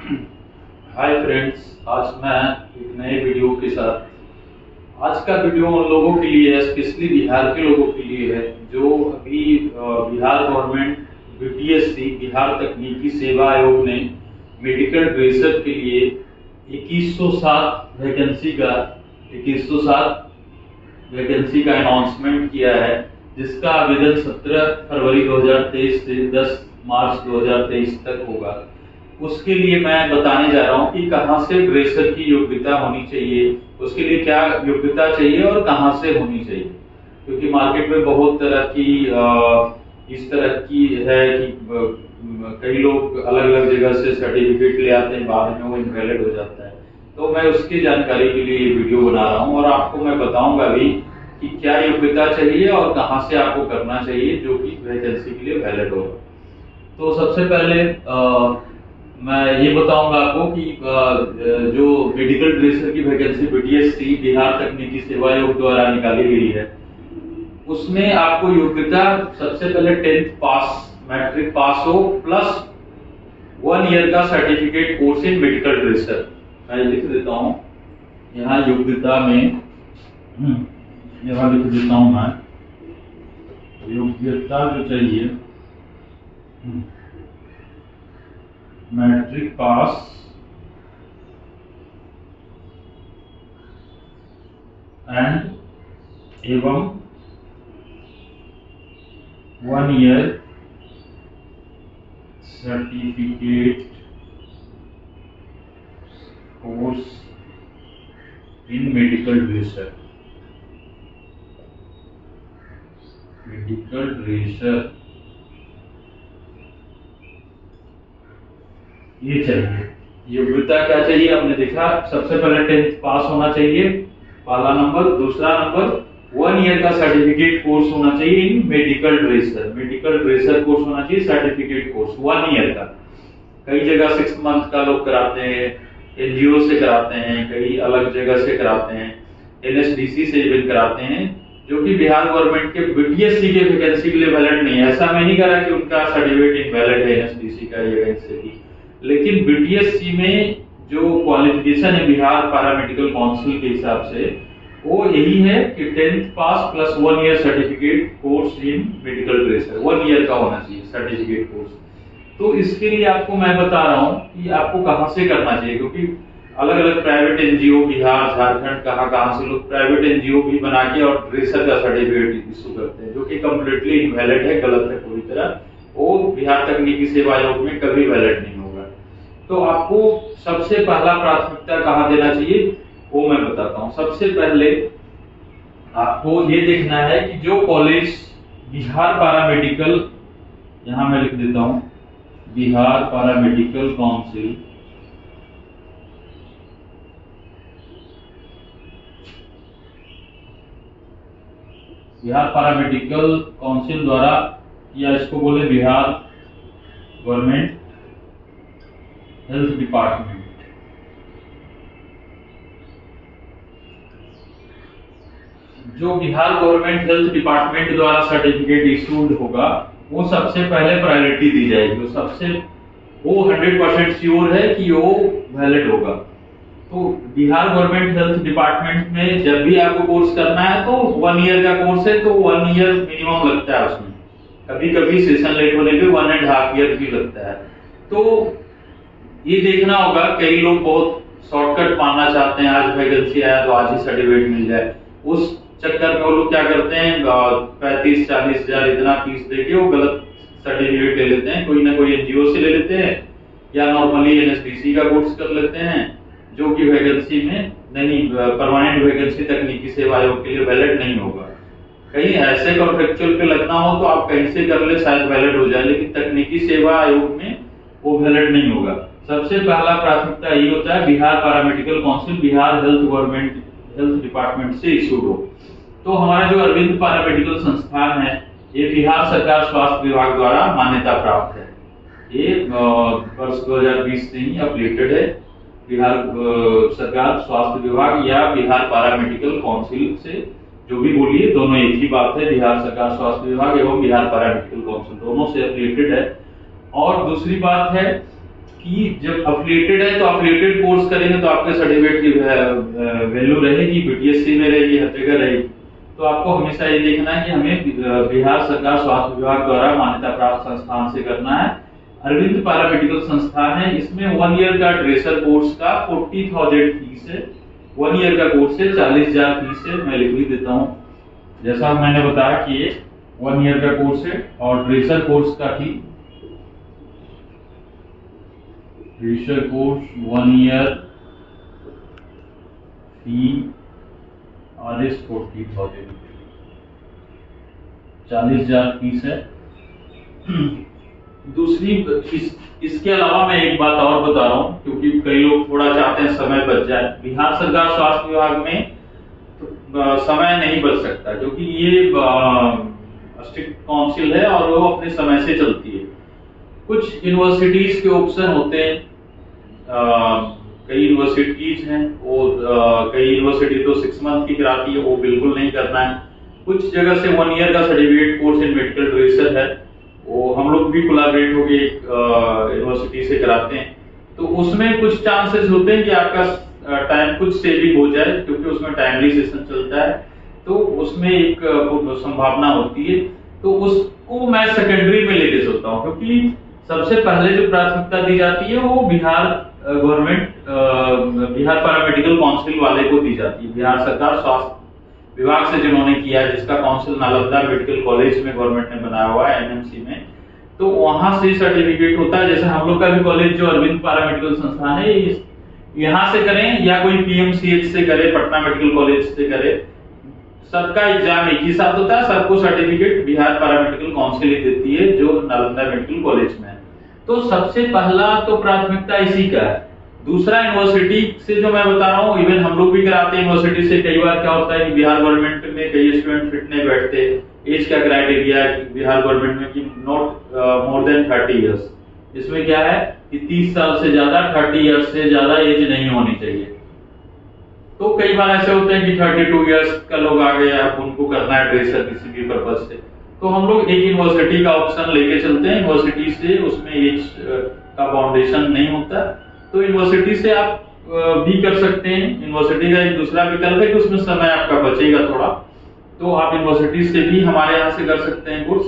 Hi friends, आज मैं एक नए वीडियो के साथ। आज का वीडियो उन लोगों के लिए है, स्पेशली बिहार के लोगों के लिए है, जो अभी बिहार गवर्नमेंट बीटीएससी बिहार तकनीकी सेवा आयोग ने मेडिकल ड्रेसर के लिए 2107 वैकेंसी का अनाउंसमेंट किया है, जिसका आवेदन 17 फरवरी 2023 से 10 मार्च 2023 तक होगा। उसके लिए मैं बताने जा रहा हूँ कि कहाँ से ड्रेसर की योग्यता होनी चाहिए, उसके लिए क्या योग्यता चाहिए और कहाँ से होनी चाहिए। क्योंकि मार्केट में बहुत तरह की इस तरह की है कि कई लोग अलग अलग जगह से सर्टिफिकेट ले आते हैं, बाद में वो इनवैलिड हो जाता है। तो मैं उसकी जानकारी के लिए ये वीडियो बना रहा हूँ और आपको मैं बताऊंगा भी कि क्या योग्यता चाहिए और कहाँ से आपको करना चाहिए, जो कि वैकेंसी के लिए वैलिड होगा। तो सबसे पहले मैं ये बताऊंगा आपको कि जो मेडिकल ड्रेसर की वैकेंसी बीटीएससी बिहार तकनीकी सेवा आयोग द्वारा निकाली गई है, उसमें आपको योग्यता सबसे पहले 10th पास, मैट्रिक पास हो प्लस 1 ईयर का certificate course in medical dresser. मैं लिख देता हूँ यहाँ योग्यता में, यहाँ लिख देता हूँ मैं योग्यता जो चाहिए, मैट्रिक पास एवं 1 year certificate course in medical dresser. ये चाहिए। योग्यता क्या चाहिए आपने देखा, सबसे पहले 10th पास होना चाहिए, पहला नंबर। दूसरा नंबर 1 ईयर का सर्टिफिकेट कोर्स होना चाहिए इन मेडिकल ड्रेसर कोर्स होना चाहिए, सर्टिफिकेट कोर्स 1 ईयर का। कई जगह 6 मंथ का लोग कराते हैं, एनजीओ से कराते हैं, कई अलग जगह से कराते हैं, एनएसडीसी से भी कराते हैं, जो कि बिहार गवर्नमेंट के बीटीएससी के वैकेंसी के लिए वैलिड नहीं है। ऐसा मैं नहीं करा कि उनका सर्टिफिकेट इनवैलिड है एनएसडीसी का या एनएससी, लेकिन बीटीएससी में जो क्वालिफिकेशन है बिहार पैरामेडिकल काउंसिल के हिसाब से, वो यही है कि 10th pass plus 1 year certificate course in medical dresser, 1 year का होना चाहिए सर्टिफिकेट कोर्स। तो इसके लिए आपको मैं बता रहा हूँ कि आपको कहाँ से करना चाहिए, क्योंकि अलग अलग प्राइवेट एनजीओ बिहार झारखंड कहाँ से लोग प्राइवेट एनजीओ भी बना के और ड्रेसर का सर्टिफिकेट इशू करते हैं, जो कि कम्प्लीटली इनवैलिड है, गलत है पूरी तरह। वो बिहार तकनीकी सेवा आयोग में कभी वैलिड नहीं होगा। तो आपको सबसे पहला प्राथमिकता कहाँ देना चाहिए वो मैं बताता हूँ। सबसे पहले आपको ये देखना है कि जो कॉलेज बिहार पैरामेडिकल, यहां मैं लिख देता हूं Bihar paramedical council, Bihar paramedical council द्वारा, या इसको बोले बिहार गवर्नमेंट हेल्थ डिपार्टमेंट, जो बिहार गवर्नमेंट हेल्थ डिपार्टमेंट द्वारा सर्टिफिकेट इशूड होगा, वो सबसे पहले प्रायोरिटी दी जाएगी। वो 100% श्योर है कि वो वैलिड होगा। तो बिहार गवर्नमेंट हेल्थ डिपार्टमेंट में जब भी आपको कोर्स करना है तो 1 ईयर का कोर्स है, तो 1 ईयर मिनिमम लगता है उसमें। कभी कभी सेशन लेट होने पे 1.5 ईयर भी लगता है। तो ये देखना होगा, कई लोग बहुत शॉर्टकट पाना चाहते हैं, आज वैकेंसी आया तो आज ही सर्टिफिकेट मिल जाए, उस चक्कर में वो लोग क्या करते हैं 35-40 हजार इतना फीस देके वो गलत सर्टिफिकेट ले लेते हैं। कोई ना कोई एनजीओ से ले लेते हैं या नॉर्मली एनएसडीसी का कोर्स कर लेते हैं, जो कि वैकेंसी में नहीं, परमानेंट वैकेंसी तकनीकी सेवा आयोग के लिए वैलिड नहीं होगा। कहीं ऐसे कॉन्ट्रेक्चुअल पे लगना हो तो आप कहीं से कर ले, शायद वैलिड हो जाए, लेकिन तकनीकी सेवा आयोग में वो वैलिड नहीं होगा। सबसे पहला प्राथमिकता ये होता है Bihar paramedical council Bihar health department से इशूड हो। तो हमारा जो अरविंद पैरामेडिकल संस्थान है, ये बिहार सरकार स्वास्थ्य विभाग द्वारा मान्यता प्राप्त है। ये वर्ष 2020 से ही अपडेटेड है। बिहार सरकार स्वास्थ्य विभाग या बिहार पैरामेडिकल काउंसिल से, जो भी बोलिए, दोनों एक ही बात है। बिहार सरकार स्वास्थ्य विभाग एवं बिहार पैरामेडिकल काउंसिल दोनों से अपडेटेड है। और दूसरी बात है कि जब अफिलिएटेड है तो अफिलिएटेड कोर्स करेंगे तो आपके सर्टिफिकेट की वैल्यू रहेगी, बीटीएससी में रहेगी, हर जगह रहेगी। तो आपको हमेशा ये देखना है कि हमें बिहार सरकार स्वास्थ्य विभाग द्वारा मान्यता प्राप्त संस्थान से करना है। अरविंद पैरामेडिकल संस्थान है, इसमें 1 ईयर का ड्रेसर कोर्स का 40,000 फीस है। 1 ईयर का कोर्स है, 40,000 फीस है। मैं लिख भी देता हूँ, जैसा मैंने बताया कि ये 1 ईयर का कोर्स है और ड्रेसर कोर्स का भी ड्रेसर कोर्स 1 ईयर फी और इस 40,000 40,000 फीस है। दूसरी इसके अलावा मैं एक बात और बता रहा हूँ, क्योंकि कई लोग थोड़ा चाहते हैं समय बच जाए। बिहार सरकार स्वास्थ्य विभाग में तो समय नहीं बच सकता, क्योंकि ये स्ट्रिक्ट काउंसिल है और वो अपने समय से चलती है। कुछ यूनिवर्सिटीज के ऑप्शन होते हैं, कई यूनिवर्सिटीज हैं वो कई यूनिवर्सिटी तो 6 मंथ की कराती है, वो बिल्कुल नहीं करना है। कुछ जगह से 1 ईयर का certificate course in medical dresser है, वो हम लोग भी कोलैबोरेट होके यूनिवर्सिटी से कराते हैं। तो उसमें कुछ चांसेस होते हैं कि आपका टाइम कुछ सेविंग हो जाए, क्योंकि उसमें टाइमली सेशन चलता है, तो उसमें एक संभावना होती है। तो उसको मैं सेकेंडरी में लेके चलता हूँ, क्योंकि सबसे पहले जो प्राथमिकता दी जाती है वो Bihar government Bihar paramedical council वाले को दी जाती है। बिहार सरकार स्वास्थ्य विभाग से जिन्होंने किया है, जिसका काउंसिल नालंदा मेडिकल कॉलेज में गवर्नमेंट ने बनाया हुआ है, एनएमसी में, तो वहां से सर्टिफिकेट होता है। जैसे हम लोग का भी कॉलेज जो अरविंद पैरामेडिकल संस्थान है, यहाँ से करें या कोई पीएमसीएच से करे, पटना मेडिकल कॉलेज से करे, सबका एग्जाम एक ही साथ होता है। सबको सर्टिफिकेट बिहार पैरामेडिकल काउंसिल ही देती है, जो नालंदा मेडिकल कॉलेज में है। तो सबसे पहला तो प्राथमिकता इसी का है। दूसरा, यूनिवर्सिटी से जो मैं बता रहा हूँ, इवन हम लोग भी कराते हैं यूनिवर्सिटी से। कई बार क्या होता है कि बिहार गवर्नमेंट में कई स्टूडेंट फिट नहीं बैठते। एज का क्राइटेरिया है बिहार गवर्नमेंट में कि नॉट मोर देन 30 इयर्स। इसमें क्या है कि 30 साल से ज्यादा, 30 इयर्स से ज्यादा एज नहीं होनी चाहिए। तो कई बार ऐसे होते हैं कि 32 इयर्स का लोग आ गए, अब उनको करना है ड्रेसर किसी भी पर्पज से, तो हम लोग एक यूनिवर्सिटी का ऑप्शन लेके चलते हैं। यूनिवर्सिटी से उसमें एज का बाउंडेशन नहीं होता, तो यूनिवर्सिटी से आप भी कर सकते हैं। यूनिवर्सिटी का एक दूसरा विकल्प है कि उसमें समय आपका बचेगा थोड़ा, तो आप यूनिवर्सिटी से भी हमारे यहाँ से कर सकते हैं कोर्स।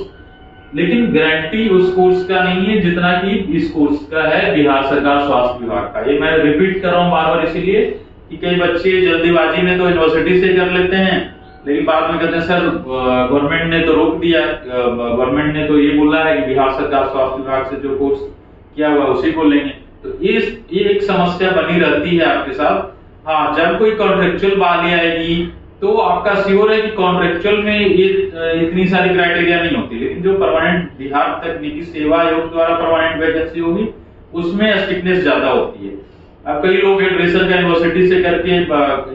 लेकिन गारंटी उस कोर्स का नहीं है जितना कि इस कोर्स का है बिहार सरकार स्वास्थ्य विभाग का। ये मैं रिपीट कर रहा हूँ बार बार, इसीलिए कि कई बच्चे जल्दीबाजी में तो यूनिवर्सिटी से कर लेते हैं, लेकिन बाद में कहते हैं सर गवर्नमेंट ने तो रोक दिया, गवर्नमेंट ने तो ये बोला है कि बिहार सरकार स्वास्थ्य विभाग से जो कोर्स किया हुआ उसी को लेंगे। तो ये एक समस्या बनी रहती है आपके साथ। हाँ, जब कोई कॉन्ट्रेक्चुअल बहाली आएगी तो आपका श्योर है कि कॉन्ट्रेक्चुअल में ये इतनी सारी क्राइटेरिया नहीं होती, लेकिन जो परमानेंट बिहार तकनीकी सेवा आयोग द्वारा परमानेंट वैकेंसी होगी उसमें स्ट्रिक्टनेस ज्यादा होती है। अब कई लोग ड्रेसर का यूनिवर्सिटी से करके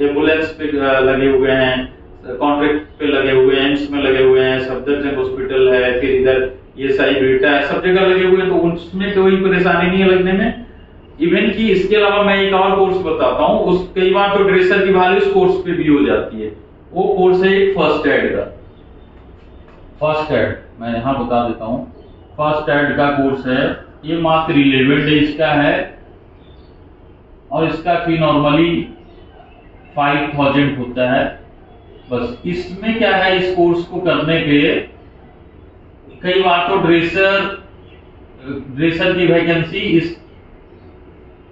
एम्बुलेंस पे लगे हुए हैं, कॉन्ट्रैक्ट पे लगे हुए हैं, एम्स में लगे हुए हैं, सफदरजंग हॉस्पिटल है, फिर इधर ये साई बेटा है, सब जगह लगे हुए हैं, तो उसमें कोई परेशानी नहीं है लगने में। इवन कि इसके अलावा मैं एक और कोर्स बताता हूँ, उस कई बार तो ड्रेसर की बहाली उस कोर्स पे भी हो जाती है। वो कोर्स है एक फर्स्ट एड का। फर्स्ट एड मैं यहाँ बता देता हूँ, फर्स्ट एड का कोर्स है, ये मात्र 11 डेज का है और इसका फी नॉर्मली 5,000 होता है। बस इसमें क्या है, इस कोर्स को करने पे कई बार तो ड्रेसर की वैकेंसी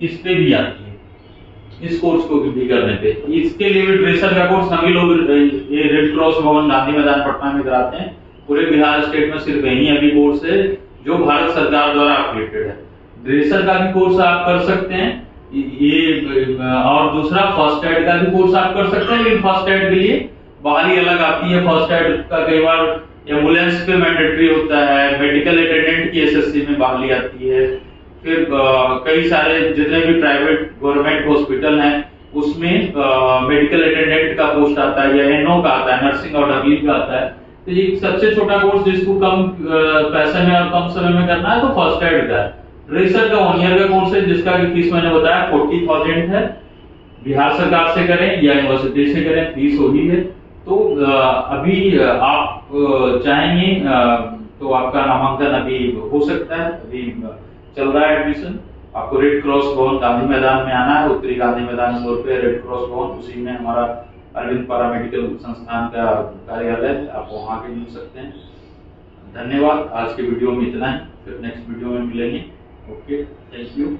इस पे भी आती है, इस कोर्स को भी करने पे। इसके लिए भी ड्रेसर का कोर्स सभी लोग ये रेड क्रॉस भवन गांधी मैदान पटना में कराते हैं। पूरे बिहार स्टेट में सिर्फ यही अभी कोर्स है जो भारत सरकार द्वारा एफिलिएटेड है। ड्रेसर का भी कोर्स आप कर सकते हैं ये, और दूसरा फर्स्ट एड का भी कोर्स आप कर सकते हैं, लेकिन फर्स्ट एड के लिए बहाली अलग आती है। फर्स्ट एड का कई बार एम्बुलेंस पे मैंडेटरी होता है, मेडिकल अटेंडेंट की एसएससी में बहाली आती है, फिर कई सारे जितने भी प्राइवेट गवर्नमेंट हॉस्पिटल हैं उसमें मेडिकल अटेंडेंट का पोस्ट आता है, या एनओ का आता है, नर्सिंग ऑर्डरली का आता है। तो ये सबसे छोटा कोर्स जिसको कम पैसे में और कम समय में करना है तो फर्स्ट एड का है। ड्रेसर का 1 ईयर का कोर्स है जिसका की फीस मैंने बताया 40,000 है। बिहार सरकार से करें या यूनिवर्सिटी से करें फीस वही है। तो अभी आप चाहेंगे तो आपका नामांकन अभी हो सकता है, अभी चल रहा है एडमिशन। आपको रेड क्रॉस भवन गांधी मैदान में आना है, उत्तरी गांधी मैदान मोड़ पे रेड क्रॉस भवन, उसी में हमारा अरविंद पैरामेडिकल संस्थान का कार्यालय है, आप वहां के मिल सकते हैं। धन्यवाद, आज के वीडियो में इतना ही, फिर नेक्स्ट वीडियो में मिलेंगे। Okay, thank you.